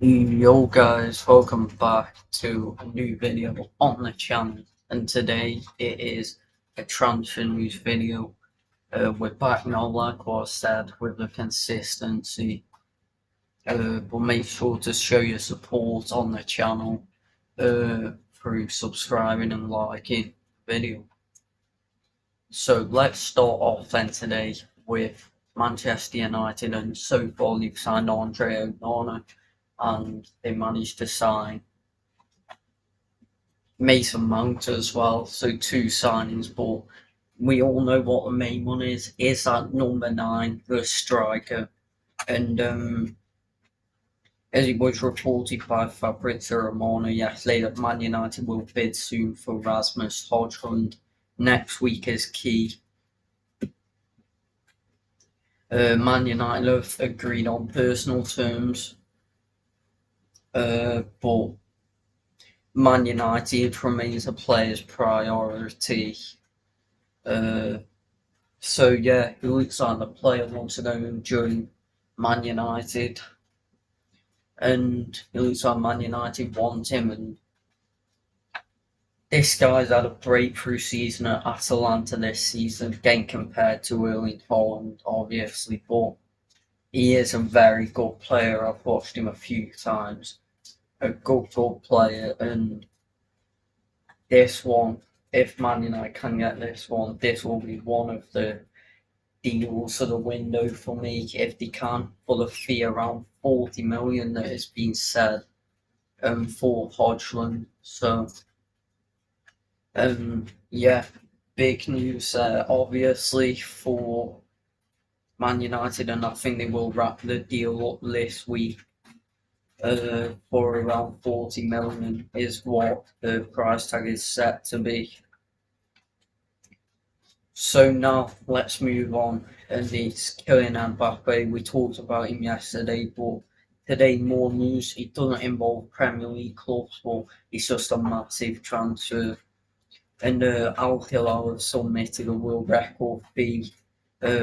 Yo guys, welcome back to a new video on the channel, and today it is a transfer news video. We're back now, like what I said, with the consistency, but make sure to show your support on the channel through subscribing and liking the video. So let's start off then today with Manchester United, and so far they've signed NO9 and they managed to sign Mason Mount as well. So two signings, but we all know what the main one is that number 9, the striker. And as it was reported by Fabrizio Romano yesterday that Man United will bid soon for Rasmus Højlund. Next week is key. Man United have agreed on personal terms, but Man United remains a player's priority. So yeah, it looks like the player wants to go and join Man United, and it looks like Man United want him. And this guy's had a breakthrough season at Atalanta this season, again compared to Erling Haaland, obviously, but he is a very good player. I've watched him a few times. A good player, and this one, if Man United can get this one, this will be one of the deals of the window for me if they can, for the fee around 40 million that has been said for Højlund. So yeah, big news obviously for Man United, and I think they will wrap the deal up this week. For around 40 million is what the price tag is set to be. So now let's move on, and it's Kylian Mbappe. We talked about him yesterday, but today more news. It doesn't involve Premier League clubs, but it's just a massive transfer. And Al Hilal have submitted a world record fee,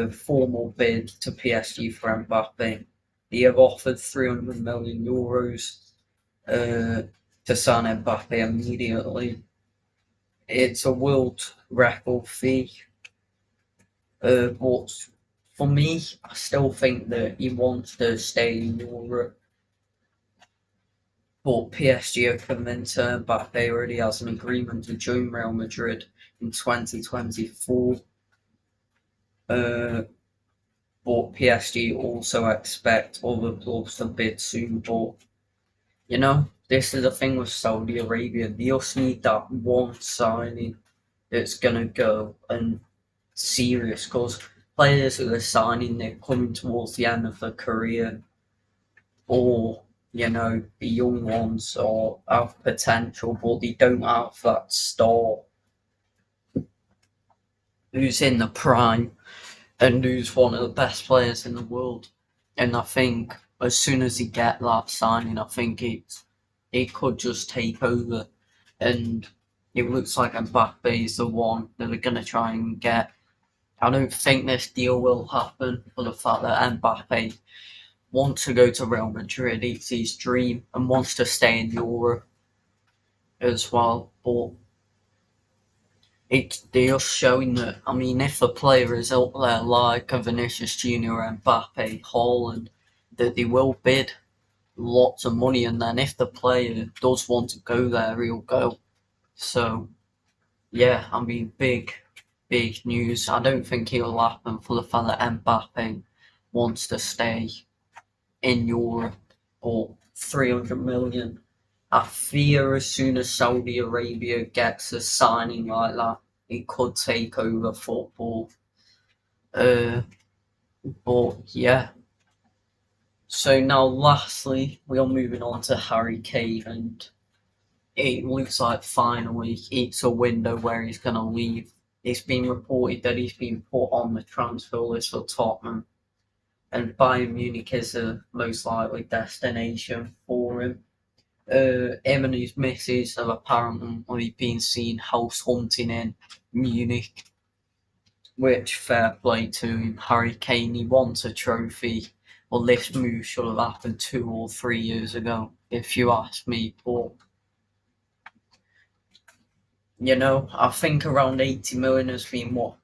formal bid to PSG for Mbappe. They have offered 300 million euros to sign Mbappe immediately. It's a world record fee. But for me, I still think that he wants to stay in Europe. But PSG are convinced Mbappe already has an agreement to join Real Madrid in 2024. But PSG also expect other clubs to bid soon. But you know, this is the thing with Saudi Arabia. They just need that one signing that's gonna go and serious, because players who are signing, they're coming towards the end of their career, or you know, the young ones or have potential, but they don't have that star who's in the prime and who's one of the best players in the world. And I think as soon as he get that signing, I think it could just take over, and it looks like Mbappe is the one that they're gonna try and get. I don't think this deal will happen for the fact that Mbappe wants to go to Real Madrid. It's his dream and wants to stay in Europe as well. But they're showing that, I mean, if a player is out there like a Vinicius Junior, Mbappe, Haaland, that they will bid lots of money, and then if the player does want to go there, he'll go. So yeah, I mean, big news. I don't think it'll happen for the fact that Mbappe wants to stay in Europe, or 300 million. I fear as soon as Saudi Arabia gets a signing like that, it could take over football. But yeah. So now, lastly, we are moving on to Harry Kane, and it looks like finally it's a window where he's going to leave. It's been reported that he's been put on the transfer list for Tottenham, and Bayern Munich is the most likely destination for him. Him and his missus have apparently been seen house hunting in Munich, which fair play to him. Harry Kane, he wants a trophy Well, this move should have happened 2 or 3 years ago, if you ask me. But I think around 80 million has been what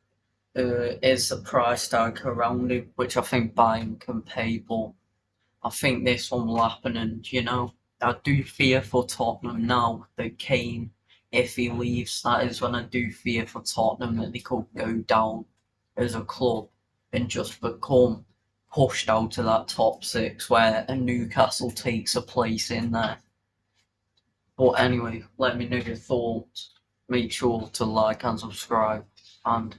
is the price tag around it, which I think Bayern can pay. But I think this one will happen, and I do fear for Tottenham now that Kane, if he leaves, that is when I do fear for Tottenham that they could go down as a club and just become pushed out of that top six where a Newcastle takes a place in there. But anyway, let me know your thoughts. Make sure to like and subscribe, and